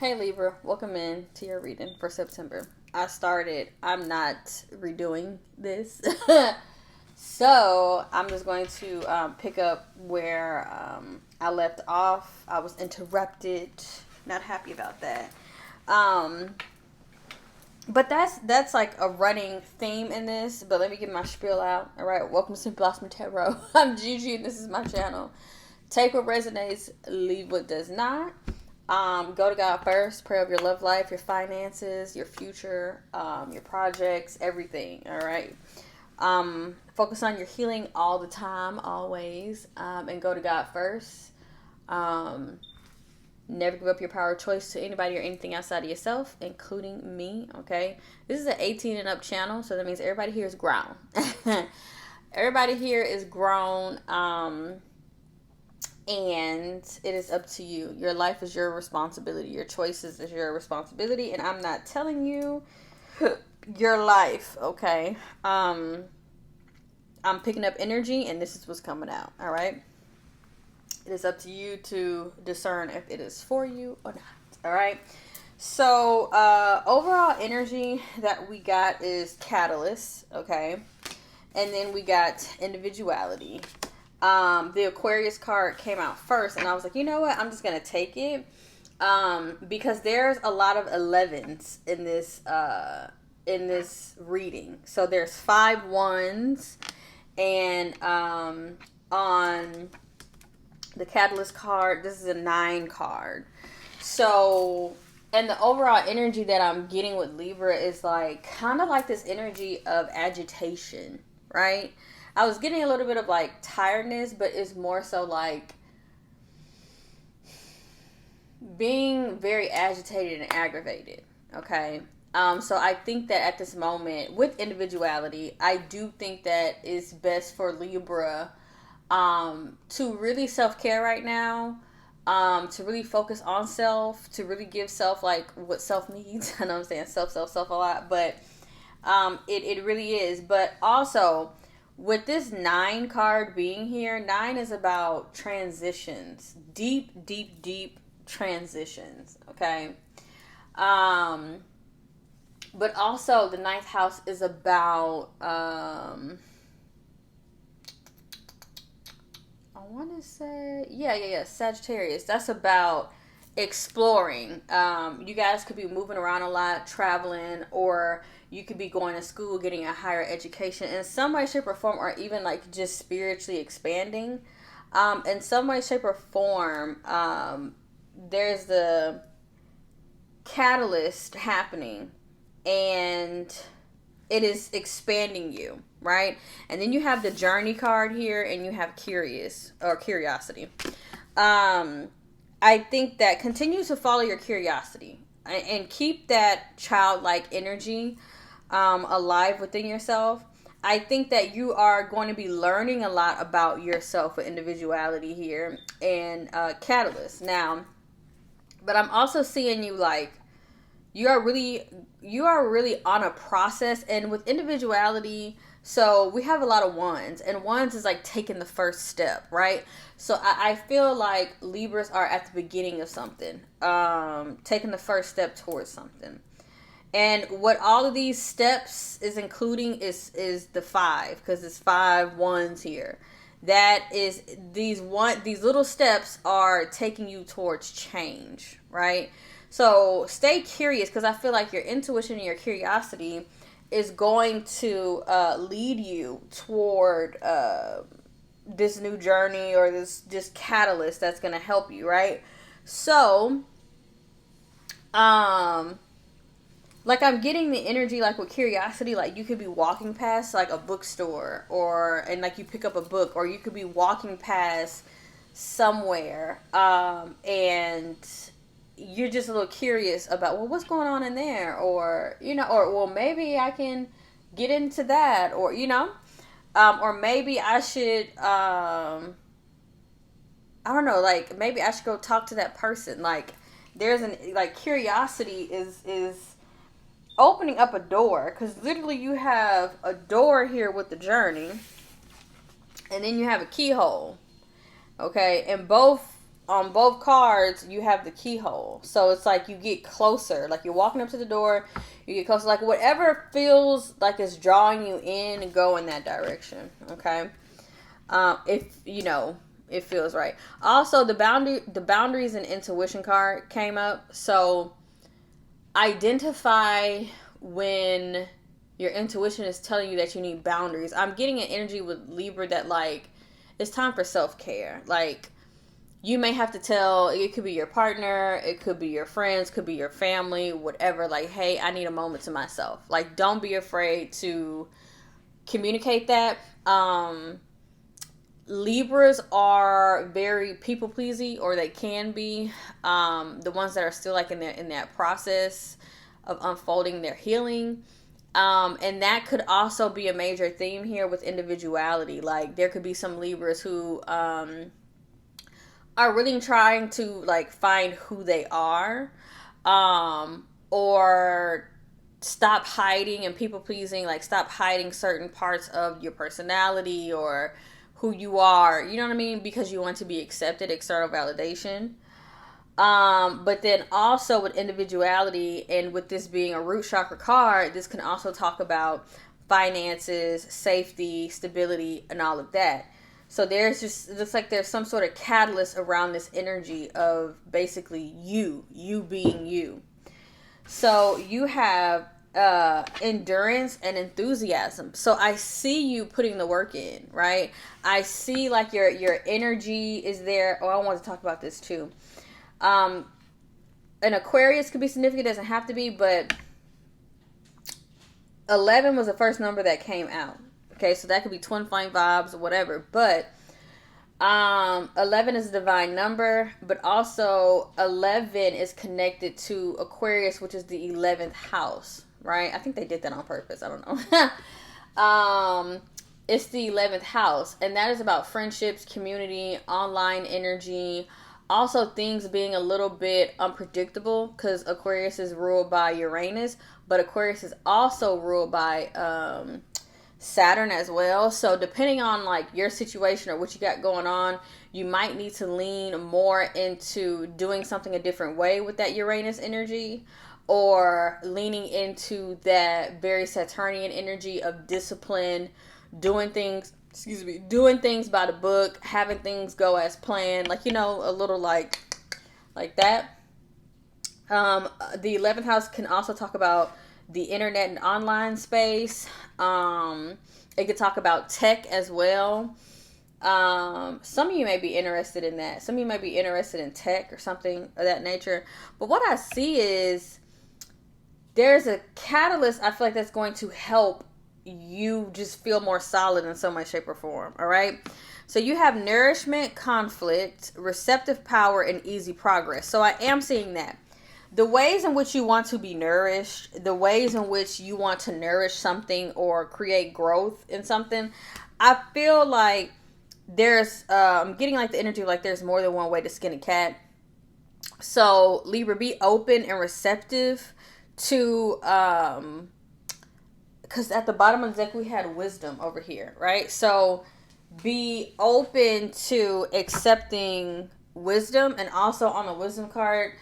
Hey Libra, welcome in to your reading for September. I'm not redoing this. So I'm just going to pick up where I left off. I was interrupted. Not happy about that. Um, but that's like a running theme in this. But let me get my spiel out. All right, welcome to Simply Blossoming Tarot. I'm Gigi and this is my channel. Take what resonates, leave what does not. Go to God first. Pray over your love life, your finances, your future, your projects, everything. All right. Focus on your healing all the time, always, and go to God first. Never give up your power of choice to anybody or anything outside of yourself, including me. Okay. This is an 18 and up channel, so that means everybody here is grown. Everybody here is grown. And it is up to you. Your life is your responsibility. Your choices is your responsibility. And I'm not telling you your life, okay? I'm picking up energy and this is what's coming out, all right? It is up to you to discern if it is for you or not, all right? So, overall energy that we got is catalyst, okay? And then we got individuality. The Aquarius card came out first, and I was like, you know what? I'm just gonna take it, because there's a lot of 11s in this reading. So there's 5 ones, and on the Catalyst card, this is a 9 card. So, and the overall energy that I'm getting with Libra is like kind of like this energy of agitation, right? I was getting a little bit of like tiredness, but it's more so like being very agitated and aggravated. Okay. So I think that at this moment with individuality, I do think that it's best for Libra to really self-care right now, to really focus on self, to really give self like what self needs. I know I'm saying self a lot, but it really is. But also, with this 9 card being here, 9 is about transitions. Deep transitions. Okay. But also the 9th house is about, I want to say, yeah, Sagittarius. That's about exploring. You guys could be moving around a lot, traveling, or you could be going to school, getting a higher education in some way, shape, or form, or even like just spiritually expanding. In some way, shape, or form, there's the catalyst happening, and it is expanding you, right? And then you have the journey card here, and you have curious or curiosity. I think that continue to follow your curiosity and keep that childlike energy alive within yourself. I think that you are going to be learning a lot about yourself with individuality here and catalyst now. But I'm also seeing you like you are really on a process, and with individuality, so we have a lot of ones, and ones is like taking the first step, right? So I feel like Libras are at the beginning of something, taking the first step towards something. And what all of these steps is including is the 5, because it's 5 ones here. That is these little steps are taking you towards change, right? So stay curious, because I feel like your intuition and your curiosity is going to lead you toward this new journey or this just catalyst that's going to help you, right? So, like I'm getting the energy like with curiosity, like you could be walking past like a bookstore and like you pick up a book, or you could be walking past somewhere and you're just a little curious about, well, what's going on in there, or or well, maybe I can get into that, or or maybe I should I don't know, like maybe I should go talk to that person. Like there's like curiosity is opening up a door, because literally you have a door here with the journey, and then you have a keyhole, okay, and both on both cards, you have the keyhole. So it's like you get closer. Like you're walking up to the door, you get closer. Like whatever feels like it's drawing you in, and go in that direction. Okay. If you know it feels right. Also, the boundaries and intuition card came up. So identify when your intuition is telling you that you need boundaries. I'm getting an energy with Libra that like it's time for self-care. Like you may have to tell, it could be your partner, it could be your friends, could be your family, whatever, like, hey, I need a moment to myself. Like, don't be afraid to communicate that. Libras are very people pleasing, or they can be. The ones that are still like in that process of unfolding their healing. And that could also be a major theme here with individuality. Like there could be some Libras who are really trying to like find who they are, or stop hiding and people pleasing. Like stop hiding certain parts of your personality or who you are, you know what I mean? Because you want to be accepted, external validation. But then also with individuality, and with this being a root chakra card, this can also talk about finances, safety, stability, and all of that. So there's just, it looks like there's some sort of catalyst around this energy of basically you being you. So you have endurance and enthusiasm. So I see you putting the work in, right? I see like your energy is there. Oh, I want to talk about this too. An Aquarius could be significant, doesn't have to be, but 11 was the first number that came out. Okay, so that could be twin flame vibes or whatever. But 11 is a divine number, but also 11 is connected to Aquarius, which is the 11th house, right? I think they did that on purpose. I don't know. It's the 11th house, and that is about friendships, community, online energy. Also, things being a little bit unpredictable, because Aquarius is ruled by Uranus, but Aquarius is also ruled by Saturn as well. So depending on like your situation or what you got going on, you might need to lean more into doing something a different way with that Uranus energy, or leaning into that very Saturnian energy of discipline, doing things by the book, having things go as planned, like, you know, a little like that. The 11th house can also talk about the internet and online space. It could talk about tech as well. Some of you may be interested in that. Some of you may be interested in tech or something of that nature. But what I see is there's a catalyst, I feel like, that's going to help you just feel more solid in some way, shape, or form. All right. So you have nourishment, conflict, receptive power, and easy progress. So I am seeing that. The ways in which you want to be nourished, the ways in which you want to nourish something or create growth in something, I feel like there's, I'm getting like the energy of like there's more than one way to skin a cat. So Libra, be open and receptive to, because at the bottom of the deck we had wisdom over here, right? So be open to accepting wisdom, and also on the wisdom card,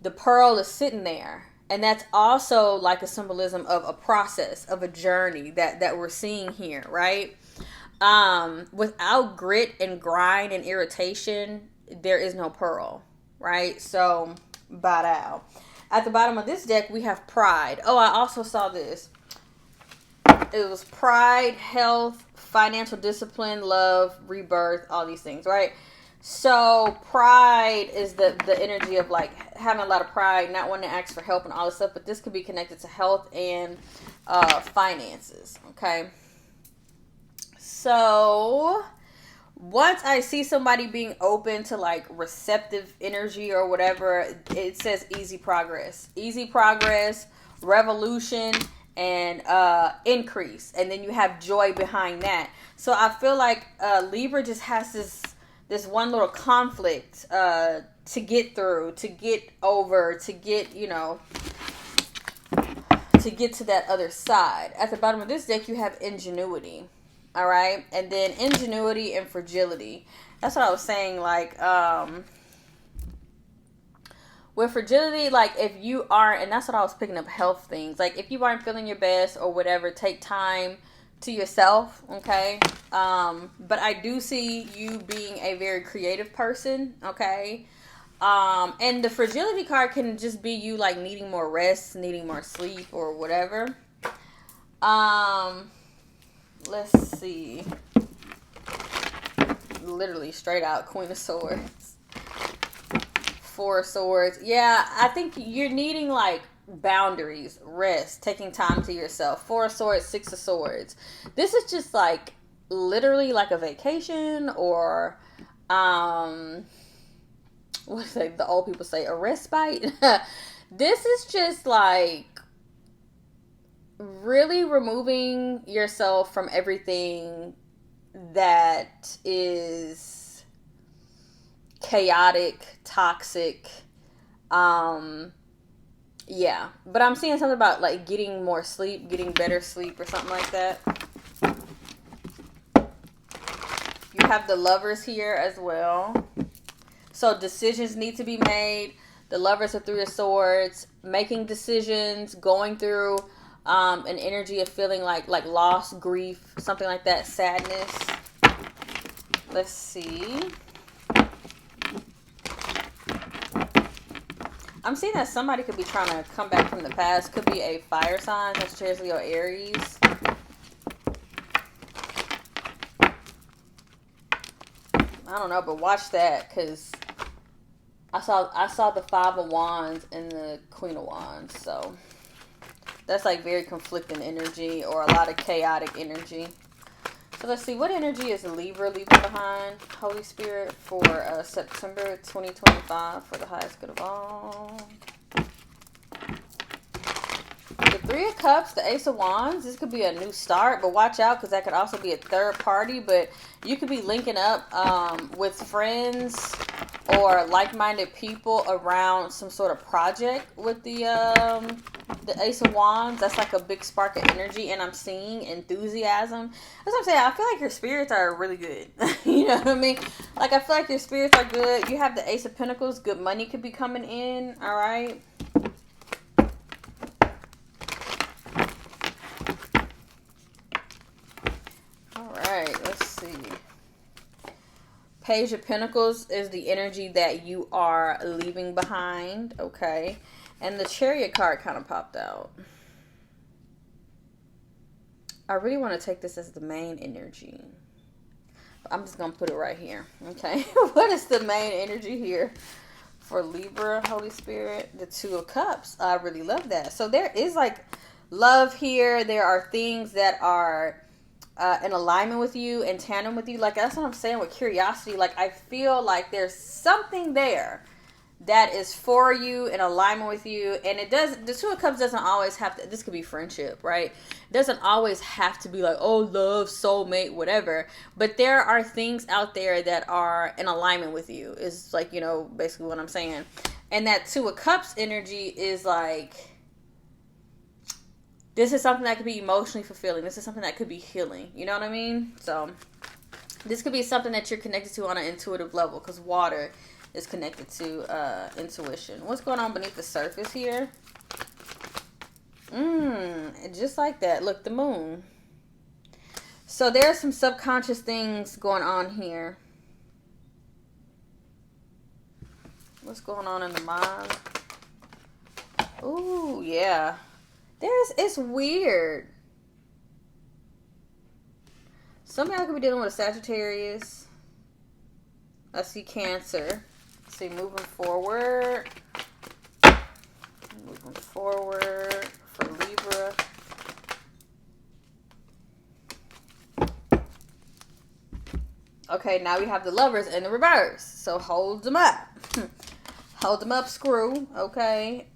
the pearl is sitting there. And that's also like a symbolism of a process, of a journey that we're seeing here, right? Without grit and grind and irritation, there is no pearl, right? So, badao. At the bottom of this deck, we have pride. Oh, I also saw this. It was pride, health, financial discipline, love, rebirth, all these things, right? So pride is the energy of like having a lot of pride, not wanting to ask for help and all this stuff. But this could be connected to health and finances. Okay. So once I see somebody being open to like receptive energy or whatever, it says easy progress, revolution, and increase. And then you have joy behind that. So I feel like Libra just has this one little conflict to get through, to get over, to get, you know, to get to that other side. At the bottom of this deck, you have ingenuity. All right. And then ingenuity and fragility. That's what I was saying. Like, with fragility, like if you aren't, and that's what I was picking up, health things, like if you aren't feeling your best or whatever, take time to yourself, okay? But I do see you being a very creative person, okay? And the fragility card can just be you like needing more rest, needing more sleep, or whatever. Let's see. Literally straight out Queen of Swords. Four of Swords. Yeah, I think you're needing like boundaries, rest, taking time to yourself. Four of Swords, Six of Swords. This is just like literally like a vacation, or what do the old people say, a respite. This is just like really removing yourself from everything that is chaotic, toxic. Yeah, but I'm seeing something about like getting more sleep, getting better sleep, or something like that. You have the Lovers here as well, so decisions need to be made. The Lovers are Three of Swords, making decisions, going through an energy of feeling like loss, grief, something like that, sadness. Let's see. I'm seeing that somebody could be trying to come back from the past. Could be a fire sign, Sagittarius, Leo, Aries. I don't know, but watch that, because I saw the Five of Wands and the Queen of Wands, so that's like very conflicting energy, or a lot of chaotic energy. So let's see, what energy is Libra leaving behind, Holy Spirit, for September 2025 for the highest good of all? The Three of Cups, the Ace of Wands. This could be a new start, but watch out, because that could also be a third party. But you could be linking up with friends or like-minded people around some sort of project with the Ace of Wands. That's like a big spark of energy, and I'm seeing enthusiasm. That's what I'm saying. I feel like your spirits are really good. You know what I mean? Like, I feel like your spirits are good. You have the Ace of Pentacles. Good money could be coming in. All right. All right. Let's see. Page of Pentacles is the energy that you are leaving behind. Okay. And the Chariot card kind of popped out. I really want to take this as the main energy. I'm just going to put it right here. Okay. What is the main energy here for Libra, Holy Spirit? The Two of Cups. I really love that. So there is like love here. There are things that are in alignment with you, in tandem with you. Like, that's what I'm saying with curiosity. Like, I feel like there's something there that is for you, in alignment with you. And it does, the Two of Cups doesn't always have to, this could be friendship, right? It doesn't always have to be like, oh, love, soulmate, whatever. But there are things out there that are in alignment with you, is like, you know, basically what I'm saying. And that Two of Cups energy is like, this is something that could be emotionally fulfilling. This is something that could be healing. You know what I mean? So this could be something that you're connected to on an intuitive level, because water is connected to intuition. What's going on beneath the surface here? Just like that. Look, the moon. So there's some subconscious things going on here. What's going on in the mind? Ooh, yeah. It's weird. Some of y'all could be dealing with a Sagittarius. I see Cancer. See, moving forward. Moving forward for Libra. Okay, now we have the Lovers in the reverse. So hold them up. Hold them up, screw. Okay.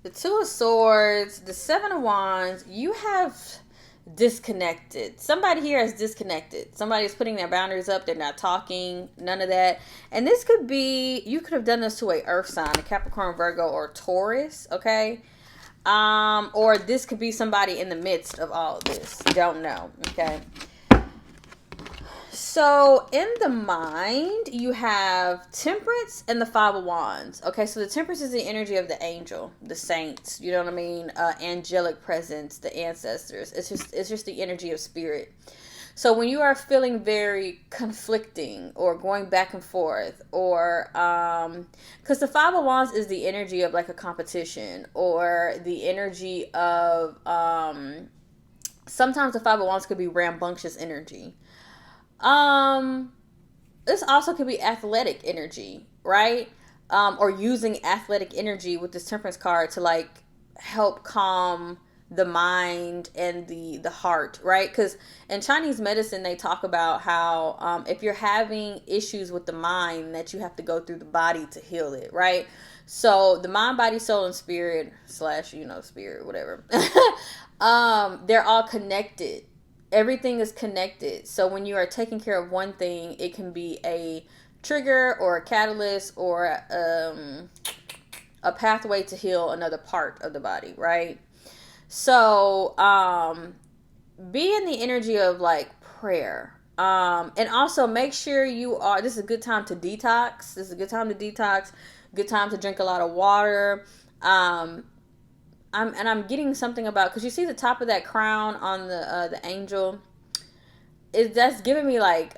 The Two of Swords, the Seven of Wands. You have disconnected. Somebody here is disconnected. Somebody is putting their boundaries up. They're not talking. None of that. And this could be, you could have done this to a earth sign, a Capricorn, Virgo, or Taurus. Okay. Or this could be somebody in the midst of all of this. Don't know. Okay. So in the mind, you have Temperance and the Five of Wands. Okay, so the Temperance is the energy of the angel, the saints. You know what I mean? Angelic presence, the ancestors. It's just the energy of spirit. So when you are feeling very conflicting or going back and forth, or because the Five of Wands is the energy of like a competition, or the energy of sometimes the Five of Wands could be rambunctious energy. This also could be athletic energy, right? Or using athletic energy with this Temperance card to like help calm the mind and the heart, right? Because in Chinese medicine they talk about how if you're having issues with the mind, that you have to go through the body to heal it, right? So the mind, body, soul, and spirit slash spirit, whatever, they're all connected. Everything is connected. So when you are taking care of one thing, it can be a trigger or a catalyst or a pathway to heal another part of the body, right? So be in the energy of like prayer. And also make sure this is a good time to detox. This is a good time to detox. Good time to drink a lot of water. I'm getting something about, because you see the top of that crown on the angel. That's giving me like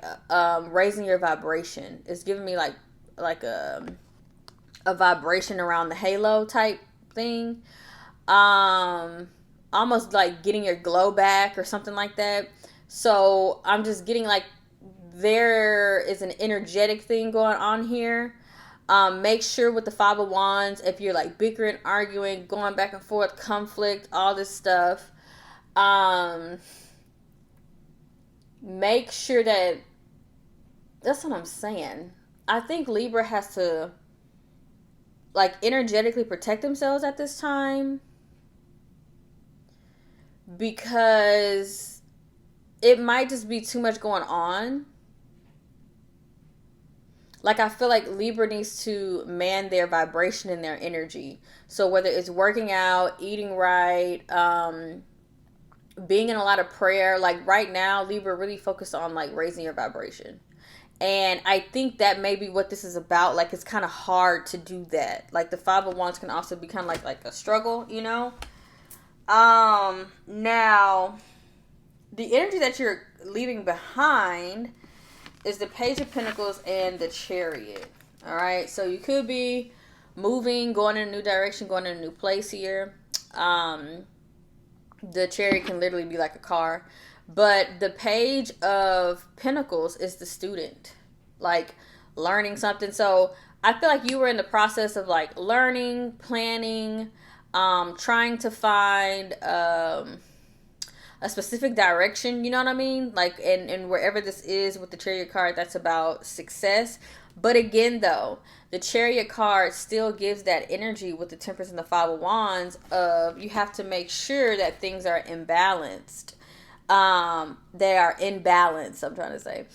raising your vibration. It's giving me like a vibration around the halo type thing. Almost like getting your glow back or something like that. So I'm just getting like there is an energetic thing going on here. Make sure with the Five of Wands, if you're like bickering, arguing, going back and forth, conflict, all this stuff, make sure that's what I'm saying. I think Libra has to like energetically protect themselves at this time, because it might just be too much going on. Like, I feel like Libra needs to man their vibration and their energy. So whether it's working out, eating right, being in a lot of prayer, like right now, Libra really focused on like raising your vibration. And I think that may be what this is about. Like, it's kind of hard to do that. Like, the Five of Wands can also be kind of like a struggle, Now, the energy that you're leaving behind is the Page of Pentacles and the Chariot. All right, so you could be moving, going in a new direction, going in a new place here. The Chariot can literally be like a car, but the Page of Pentacles is the student, like learning something. So I feel like you were in the process of like learning, planning, trying to find a specific direction, you know what I mean? Like, and wherever this is with the Chariot card, that's about success. But again, though, the Chariot card still gives that energy with the Temperance and the Five of Wands of you have to make sure that things are imbalanced. They are in balance, I'm trying to say.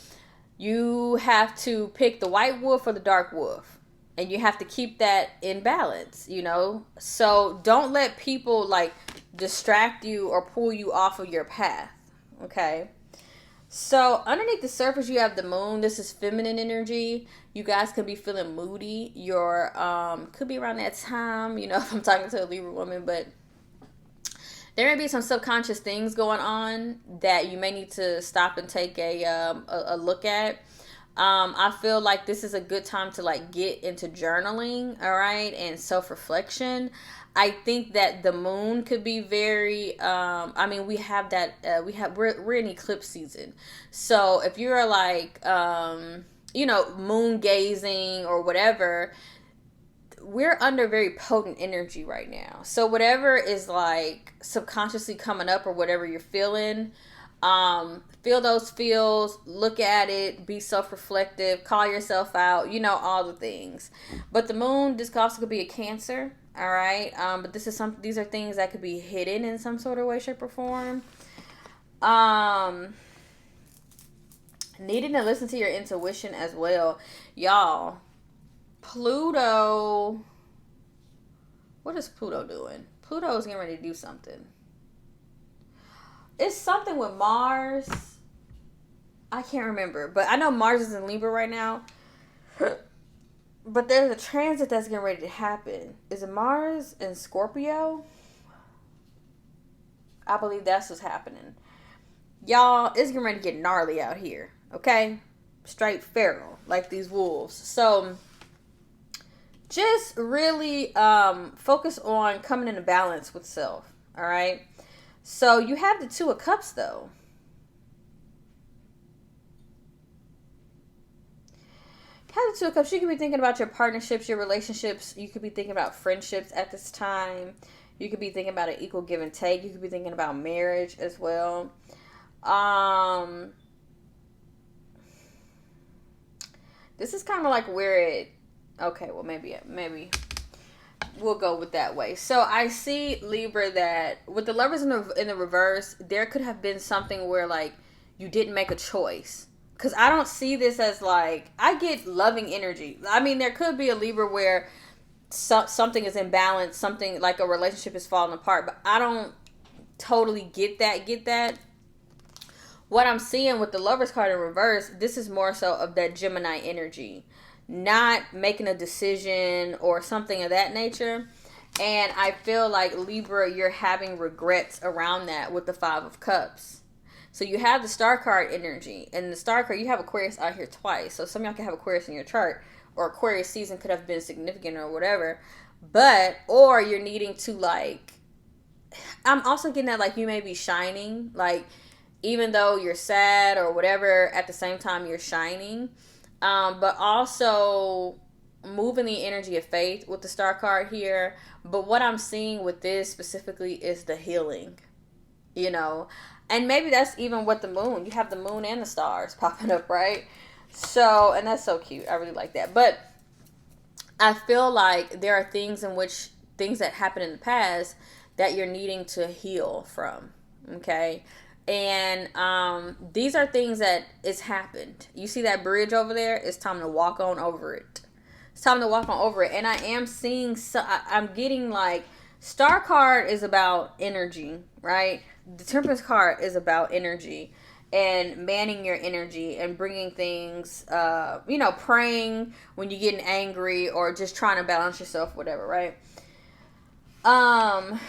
You have to pick the white wolf or the dark wolf. And you have to keep that in balance, So don't let people like distract you or pull you off of your path. Okay. So underneath the surface, you have the moon. This is feminine energy. You guys could be feeling moody. Your could be around that time, if I'm talking to a Libra woman, but there may be some subconscious things going on that you may need to stop and take a look at. I feel like this is a good time to like get into journaling, all right, and self-reflection. I think that the moon could be very we have that we're in eclipse season. So if you're like moon gazing or whatever, we're under very potent energy right now. So whatever is like subconsciously coming up or whatever you're feeling, feel those feels, look at it, be self-reflective, call yourself out, all the things. But the moon, this also could be a Cancer, all right? But these are things that could be hidden in some sort of way, shape, or form. Needing to listen to your intuition as well. Y'all, Pluto, what is Pluto doing? Pluto is getting ready to do something. It's something with Mars. I can't remember, but I know Mars is in Libra right now. But there's a transit that's getting ready to happen. Is it Mars and Scorpio? I believe that's what's happening. Y'all, it's getting ready to get gnarly out here. Okay? Straight feral, like these wolves. So, just really focus on coming into balance with self. Alright? So, you have the Two of Cups, though. Have the Two of Cups. You could be thinking about your partnerships, your relationships. You could be thinking about friendships at this time. You could be thinking about an equal give and take. You could be thinking about marriage as well. This is kind of like where it. Okay, well maybe we'll go with that way. So I see, Libra, that with the Lovers in the reverse, there could have been something where like you didn't make a choice. Because I don't see this as like, I get loving energy. I mean, there could be a Libra where something is imbalanced, something like a relationship is falling apart, but I don't totally get that. What I'm seeing with the Lovers card in reverse, this is more so of that Gemini energy. Not making a decision or something of that nature. And I feel like, Libra, you're having regrets around that with the Five of Cups. So you have the Star card energy. And the Star card, you have Aquarius out here twice. So some of y'all can have Aquarius in your chart. Or Aquarius season could have been significant or whatever. But, or you're needing to like, I'm also getting that like you may be shining. Like, even though you're sad or whatever, at the same time you're shining. But also moving the energy of faith with the Star card here. But what I'm seeing with this specifically is the healing. You know, and maybe that's even what the moon, you have the moon and the stars popping up, right? So, and that's so cute. I really like that. But I feel like there are things that happened in the past that you're needing to heal from. Okay. And these are things that it's happened. You see that bridge over there? It's time to walk on over it. It's time to walk on over it. And I am seeing, I'm getting like, Star card is about energy, right? The Temperance card is about energy and manning your energy and bringing things, praying when you're getting angry or just trying to balance yourself, whatever, right? I'm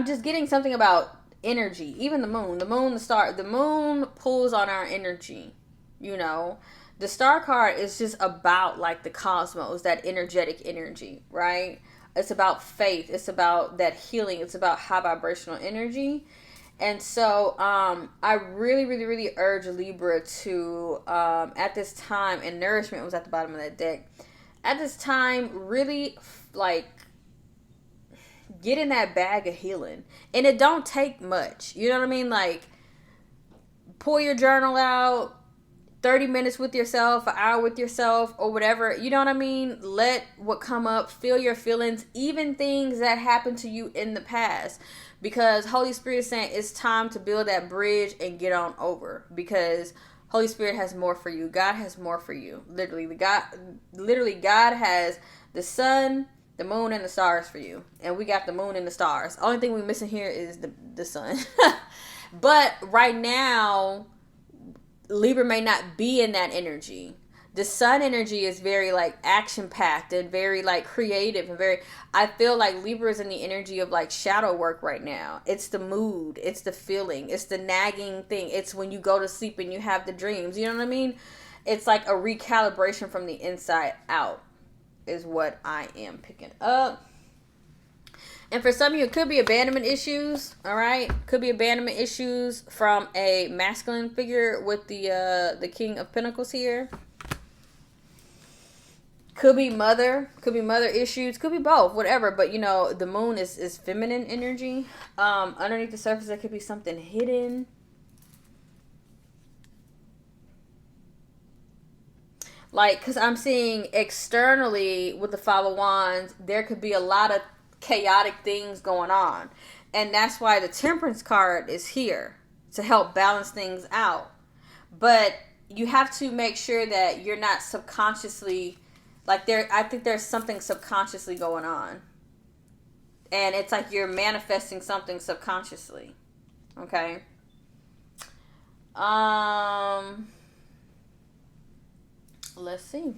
just getting something about energy. Even the moon, the star, the moon pulls on our energy, you know. The Star card is just about like the cosmos, that energetic energy, right? It's about faith. It's about that healing. It's about high vibrational energy. And so I really, really, really urge Libra to, at this time, and Nourishment was at the bottom of that deck. At this time, really like get in that bag of healing. And it don't take much. You know what I mean? Like, pull your journal out. 30 minutes with yourself, an hour with yourself, or whatever. You know what I mean? Let what come up, feel your feelings, even things that happened to you in the past. Because Holy Spirit is saying it's time to build that bridge and get on over. Because Holy Spirit has more for you. God has more for you. Literally, God has the sun, the moon, and the stars for you. And we got the moon and the stars. Only thing we're missing here is the sun. But right now, Libra may not be in that energy. The sun energy is very like action packed and very like creative and very, I feel like Libra is in the energy of like shadow work right now. It's the mood, it's the feeling, it's the nagging thing. It's when you go to sleep and you have the dreams. You know what I mean? It's like a recalibration from the inside out is what I am picking up. And for some of you, it could be abandonment issues, all right? Could be abandonment issues from a masculine figure with the King of Pentacles here. Could be mother issues, could be both, whatever. But, you know, the moon is feminine energy. Underneath the surface, there could be something hidden. Like, because I'm seeing externally with the Five of Wands, there could be a lot of chaotic things going on, and that's why the Temperance card is here to help balance things out. But you have to make sure that you're not subconsciously like I think there's something subconsciously going on, and it's like you're manifesting something subconsciously. Okay, Um, let's see.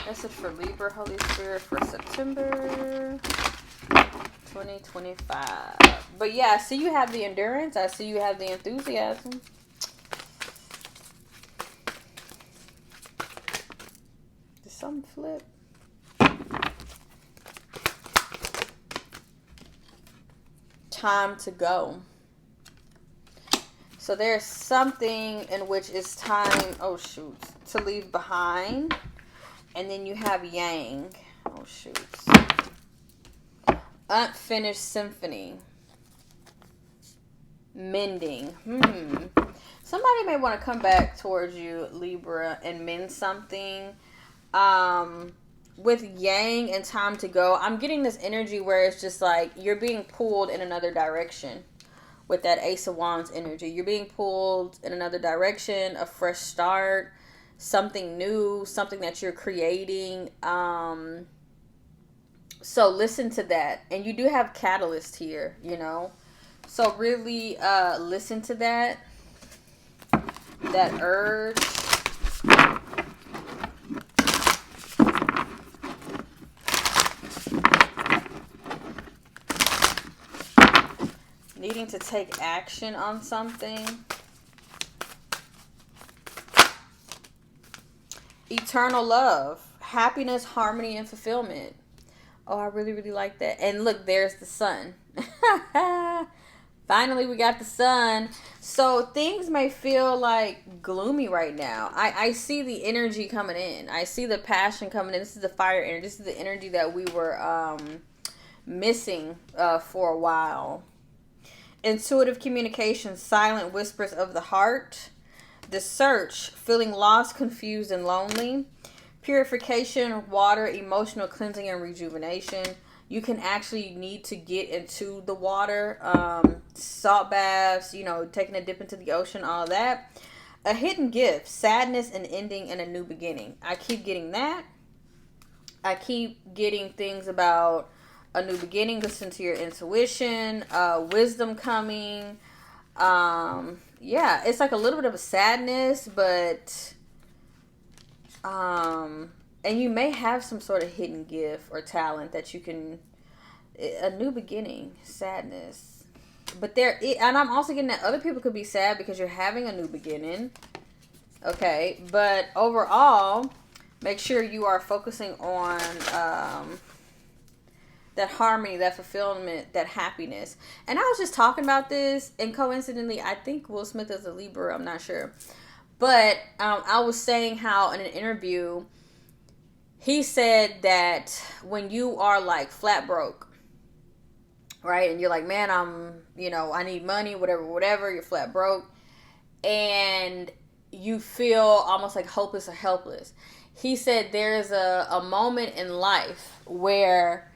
This is for Libra, Holy Spirit, for September 2025. But yeah, I see you have the endurance. I see you have the enthusiasm. Did something flip? Time to go. So there's something in which it's time, oh shoot, to leave behind. And then you have Yang. Oh shoot. Unfinished symphony. Mending. Somebody may want to come back towards you, Libra, and mend something. With Yang and time to go, I'm getting this energy where it's just like you're being pulled in another direction. With that Ace of Wands energy, you're being pulled in another direction, a fresh start, something new, something that you're creating. So listen to that. And you do have catalyst here, you know. So really listen to that urge. Needing to take action on something. Eternal love, happiness, harmony, and fulfillment. Oh, I really, really like that. And look, there's the sun. Finally, we got the sun. So things may feel like gloomy right now. I see the energy coming in. I see the passion coming in. This is the fire energy. This is the energy that we were missing for a while. Intuitive communication, silent whispers of the heart. The search, feeling lost, confused, and lonely. Purification, water, emotional cleansing, and rejuvenation. You can actually need to get into the water. Salt baths, you know, taking a dip into the ocean, all that. A hidden gift, sadness, an ending, and a new beginning. I keep getting that. I keep getting things about a new beginning. Listen to your intuition. Wisdom coming. Yeah, it's like a little bit of a sadness, but and you may have some sort of hidden gift or talent that you can, a new beginning, sadness. But and I'm also getting that other people could be sad because you're having a new beginning. Okay, but overall, make sure you are focusing on that harmony, that fulfillment, that happiness. And I was just talking about this, and coincidentally, I think Will Smith is a Libra, I'm not sure. But I was saying how in an interview, he said that when you are like flat broke, right? And you're like, man, I need money, whatever, you're flat broke. And you feel almost like hopeless or helpless. He said there's a moment in life where,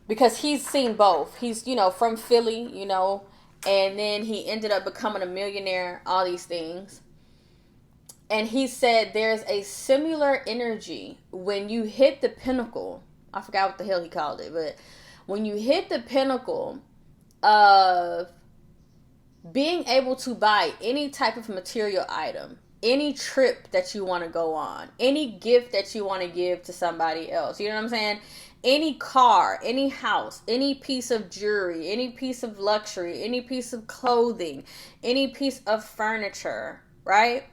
because he's seen both. He's, from Philly, and then he ended up becoming a millionaire, all these things. And he said there's a similar energy when you hit the pinnacle. I forgot what the hell he called it, but when you hit the pinnacle of being able to buy any type of material item, any trip that you want to go on, any gift that you want to give to somebody else, you know what I'm saying? Any car, any house, any piece of jewelry, any piece of luxury, any piece of clothing, any piece of furniture, right?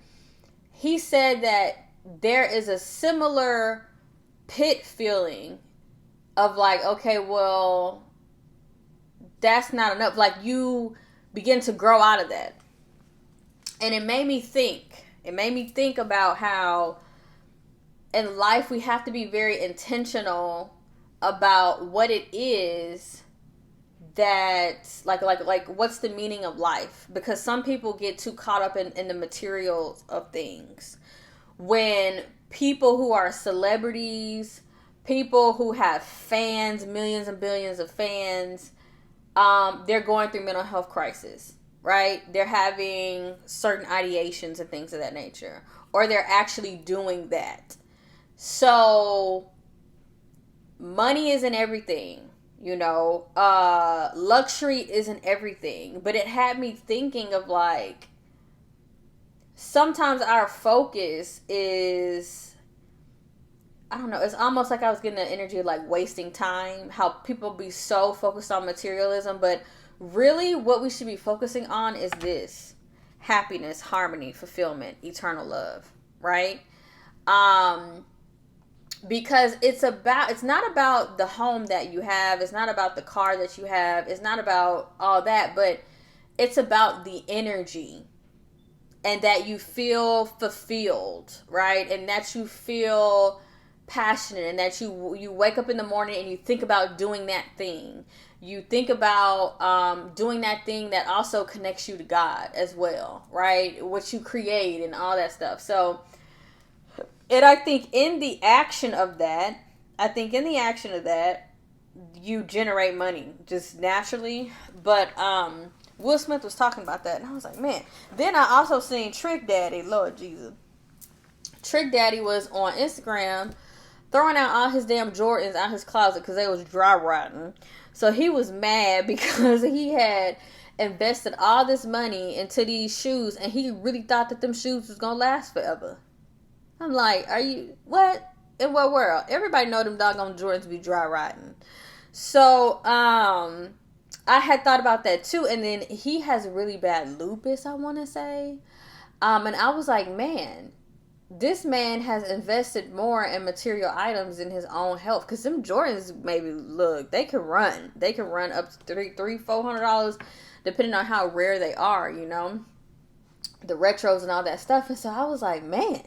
He said that there is a similar pit feeling of like, okay, well, that's not enough. Like you begin to grow out of that. And it made me think about how in life we have to be very intentional about what it is that like what's the meaning of life, because some people get too caught up in the materials of things. When people who are celebrities, people who have fans, millions and billions of fans, they're going through mental health crisis, right? They're having certain ideations and things of that nature, or they're actually doing that. So money isn't everything, you know, luxury isn't everything, but it had me thinking of like, sometimes our focus is, I don't know, it's almost like I was getting the energy of like wasting time, how people be so focused on materialism, but really what we should be focusing on is this: happiness, harmony, fulfillment, eternal love, right? Because it's not about the home that you have, it's not about the car that you have, it's not about all that, but it's about the energy, and that you feel fulfilled, right? And that you feel passionate, and that you wake up in the morning and you think about doing that thing. You think about doing that thing that also connects you to God as well, right? What you create and all that stuff. So, and I think in the action of that, you generate money just naturally. But Will Smith was talking about that, and I was like, man. Then I also seen Trick Daddy, Lord Jesus. Trick Daddy was on Instagram throwing out all his damn Jordans out his closet because they was dry rotting. So he was mad because he had invested all this money into these shoes, and he really thought that them shoes was gonna last forever. I'm like, are you, what? In what world? Everybody know them doggone Jordans be dry rotting. So, I had thought about that too. And then he has really bad lupus, I want to say. And I was like, man, this man has invested more in material items in his own health. Because them Jordans, maybe, look, they can run. They can run up to $400, depending on how rare they are, you know. The retros and all that stuff. And so I was like, man.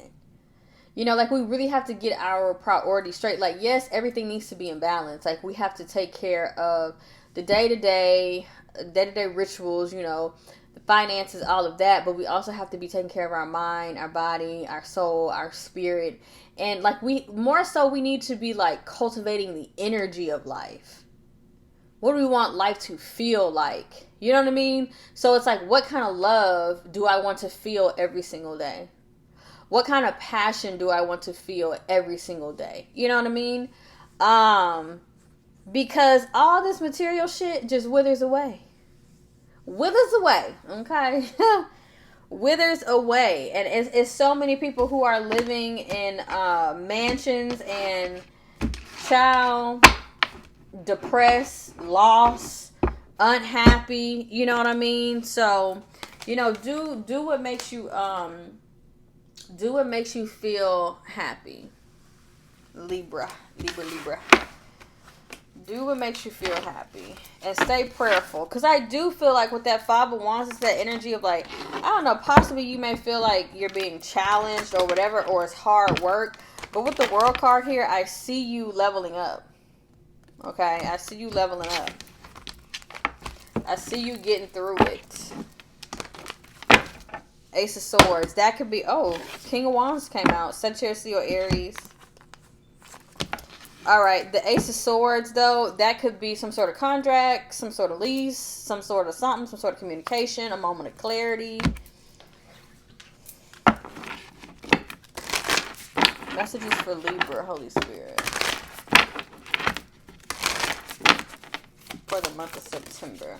You know, like, we really have to get our priorities straight. Like, yes, everything needs to be in balance. Like, we have to take care of the day-to-day rituals, you know, the finances, all of that. But we also have to be taking care of our mind, our body, our soul, our spirit. And, like, we need to be, like, cultivating the energy of life. What do we want life to feel like? You know what I mean? So it's like, what kind of love do I want to feel every single day? What kind of passion do I want to feel every single day? You know what I mean? Because all this material shit just withers away. Withers away, okay? Withers away. And it's so many people who are living in mansions and depressed, lost, unhappy. You know what I mean? So, you know, do what makes you feel happy. Libra. Do what makes you feel happy. And stay prayerful. Because I do feel like with that Five of Wands, it's that energy of like, I don't know, possibly you may feel like you're being challenged or whatever, or it's hard work. But with the World card here, I see you leveling up. Okay? I see you leveling up. I see you getting through it. Ace of Swords. That could be, oh, King of Wands came out. Sagittarius or Aries. Alright, the Ace of Swords, though, that could be some sort of contract, some sort of lease, some sort of something, some sort of communication, a moment of clarity. Messages for Libra, Holy Spirit. For the month of September.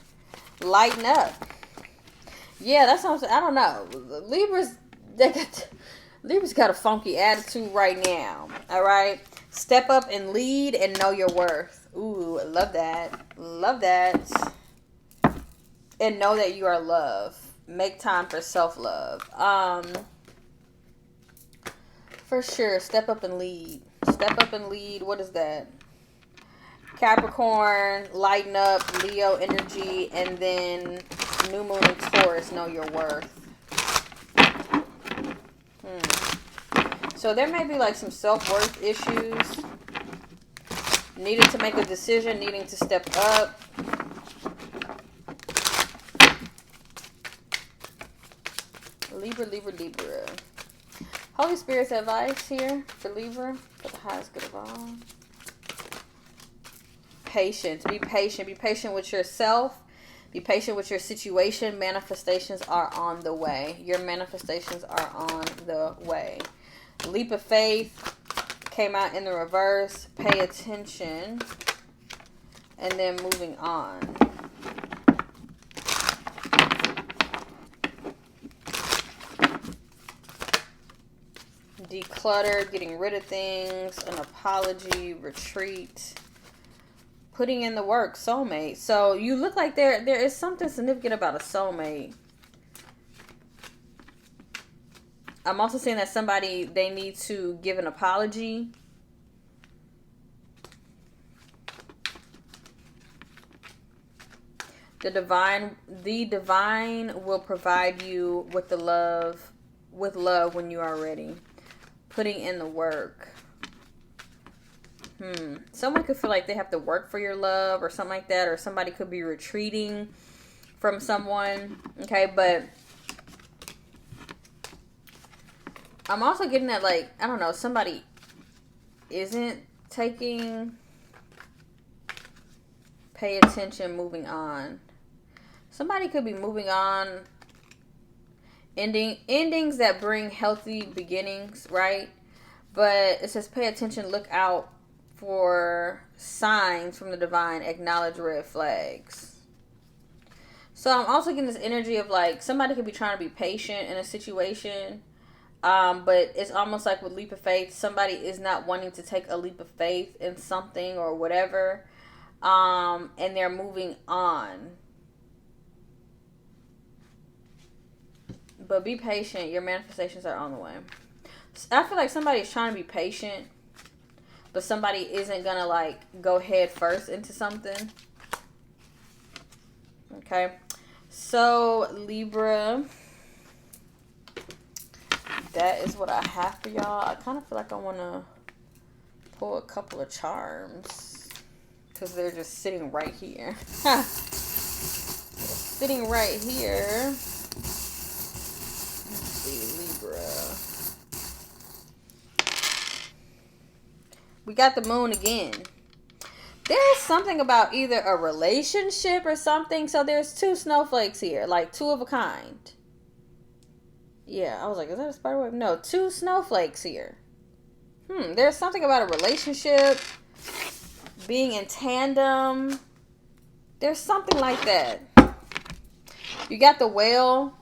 Lighten up. Yeah, that's what I'm saying. I don't know. Libra's got a funky attitude right now. Alright? Step up and lead and know your worth. Ooh, love that. Love that. And know that you are loved. Make time for self-love. For sure. Step up and lead. Step up and lead. What is that? Capricorn, lighten up, Leo energy, and then New Moon and Taurus, know your worth. So there may be like some self-worth issues. Needing to make a decision, needing to step up. Libra. Holy Spirit's advice here for Libra, for the highest good of all. Patience. Be patient. Be patient with yourself. Be patient with your situation. Manifestations are on the way. Your manifestations are on the way. Leap of faith. came out in the reverse. Pay attention. And then moving on. Declutter, getting rid of things, an apology, retreat, putting in the work, soulmate. So you look like there is something significant about a soulmate. I'm also saying that somebody, they need to give an apology. The divine will provide you with the love, when you are ready. Putting in the work. Someone could feel like they have to work for your love or something like that, or somebody could be retreating from someone. Okay, but I'm also getting that, like, I don't know, somebody isn't taking, pay attention, moving on. Somebody could be moving on, endings that bring healthy beginnings, right? But it says pay attention, look out for signs from the divine, acknowledge red flags. So I'm also getting this energy of, like, somebody could be trying to be patient in a situation. But it's almost like with leap of faith, somebody is not wanting to take a leap of faith in something or whatever. And they're moving on. But be patient. Your manifestations are on the way. I feel like somebody's trying to be patient, but somebody isn't going to, like, go head first into something. Okay. So, Libra, that is what I have for y'all. I kind of feel like I want to pull a couple of charms because they're just sitting right here. They're sitting right here. Let's see, Libra. We got the moon again. There's something about either a relationship or something. So there's two snowflakes here, like two of a kind. Yeah, I was like, is that a spider web? No, two snowflakes here. There's something about a relationship, being in tandem. There's something like that. You got the whale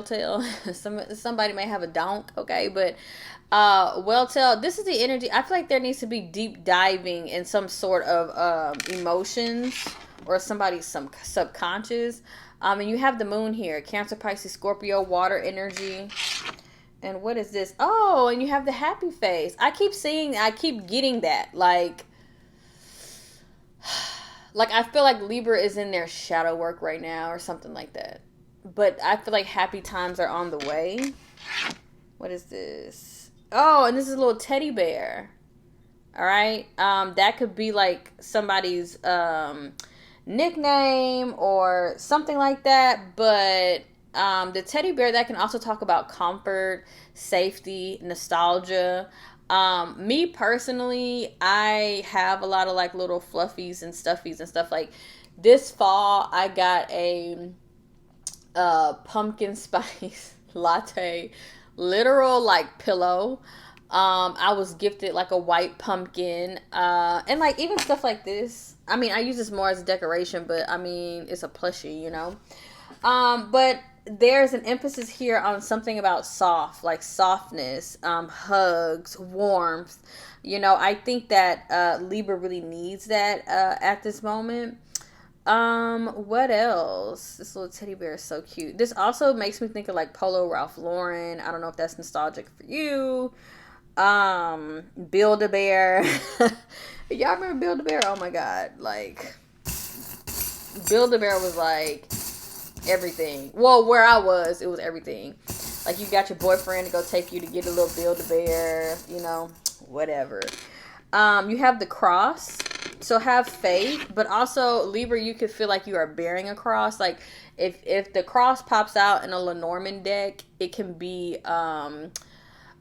tail. Somebody may have a donk, okay, but whale tail. This is the energy. I feel like there needs to be deep diving in some sort of emotions or somebody's subconscious. And you have the moon here, Cancer, Pisces, Scorpio, water energy. And what is this? Oh, and you have the happy face. I keep getting that. Like I feel like Libra is in their shadow work right now or something like that. But I feel like happy times are on the way. What is this? Oh, and this is a little teddy bear. All right. That could be like somebody's nickname or something like that. But the teddy bear, that can also talk about comfort, safety, nostalgia. Me personally, I have a lot of like little fluffies and stuffies and stuff. Like this fall, I got a pumpkin spice latte, literal like pillow. I was gifted like a white pumpkin, and like even stuff like this. I mean, I use this more as a decoration, but I mean, it's a plushie, you know. But there's an emphasis here on something about soft, like softness, hugs, warmth. You know, I think that Libra really needs that at this moment. What else? This little teddy bear is so cute. This also makes me think of like Polo Ralph Lauren. I don't know if that's nostalgic for you. Build-A-Bear. Y'all remember Build-A-Bear? Oh my god, like Build-A-Bear was like everything. Well, where I was, it was everything. Like you got your boyfriend to go take you to get a little Build-A-Bear, you know, whatever. You have the cross, so have faith, but also Libra, you could feel like you are bearing a cross. Like if the cross pops out in a Lenormand deck, it can be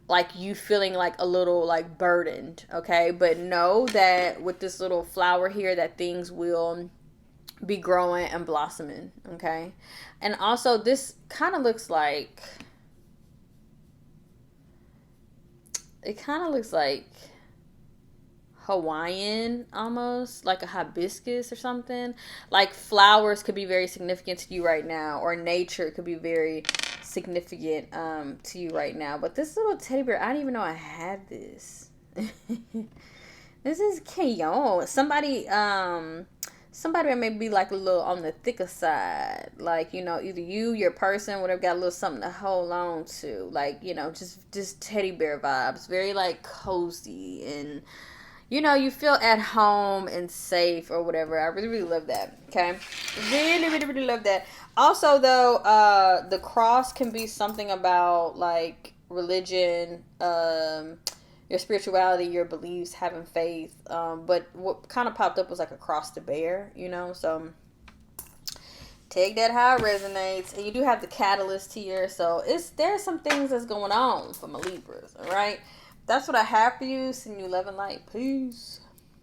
like you feeling like a little like burdened, okay? But know that with this little flower here, that things will be growing and blossoming, okay? And also this kind of looks like, Hawaiian, almost like a hibiscus or something. Like flowers could be very significant to you right now, or nature could be very significant to you right now. But this little teddy bear, I didn't even know I had this. This is cute. Somebody may be like a little on the thicker side, like, you know, either you, your person, whatever, got a little something to hold on to, like, you know, just teddy bear vibes, very like cozy, and you know, you feel at home and safe or whatever. I really, really love that. Okay, really, really, really love that. Also, though, the cross can be something about like religion, your spirituality, your beliefs, having faith. But what kind of popped up was like a cross to bear, you know. So take that how it resonates. And you do have the catalyst here, so there's some things that's going on for my Libras. All right, that's what I have for you. Sending you love and light. Peace.